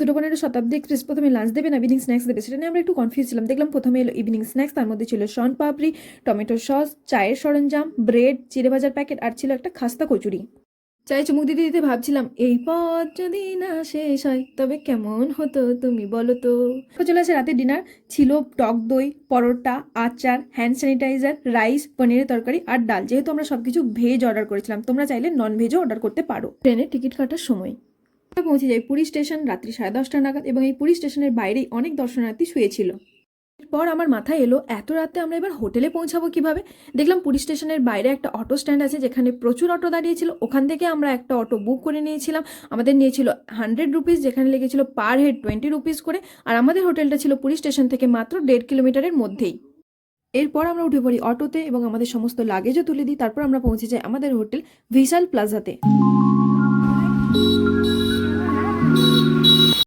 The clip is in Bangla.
2:15 শতাব্দী এক্সপ্রেস প্রথমে লাঞ্চ দেবে না ইভিনিং স্ন্যাক্স দেবে, সেটা নিয়ে আমরা একটু কনফিউজ ছিলাম। দেখলাম প্রথমে এলো ইভিনিং স্ন্যাক্স, তার মধ্যে ছিল শন পাপড়ি, টমেটো সস, চায়ের সরঞ্জাম, ব্রেড, চিড়ে ভাজার প্যাকেট আর ছিল একটা খাস্তা কচুরি। চায়ে চুমুক দিতে দিতে ভাবছিলাম, এই পথ যদি না শেষ হয় তবে কেমন হতো তুমি বলো তো। চলে আসে রাতের ডিনার। ছিল টক দই, পরোটা, আচার, হ্যান্ড স্যানিটাইজার, রাইস, পনিরের তরকারি আর ডাল। যেহেতু আমরা সবকিছু ভেজ অর্ডার করেছিলাম, তোমরা চাইলে নন ভেজও অর্ডার করতে পারো। ট্রেনের টিকিট কাটার সময় আমরা পৌঁছে যাই পুরী স্টেশন রাত্রি 10:30 নাগাদ, এবং এই পুরী স্টেশনের বাইরেই অনেক দর্শনার্থী শুয়েছিল। এরপর আমার মাথায় এলো, এত রাতে আমরা এবার হোটেলে পৌঁছাবো কিভাবে। দেখলাম পুরী স্টেশনের বাইরে একটা অটো স্ট্যান্ড আছে, যেখানে প্রচুর অটো দাঁড়িয়েছিল। ওখান থেকে আমরা একটা অটো বুক করে নিয়েছিলাম। আমাদের নিয়েছিল 100 রুপিস, যেখানে লেগেছিল পার হেড 20 রুপিস করে। আর আমাদের হোটেলটা ছিল পুরী স্টেশন থেকে মাত্র 1.5 কিলোমিটারের মধ্যেই। এরপর আমরা উঠে পড়ি অটোতে এবং আমাদের সমস্ত লাগেজও তুলে দিই। তারপর আমরা পৌঁছে যাই আমাদের হোটেল ভিশাল প্লাজাতে।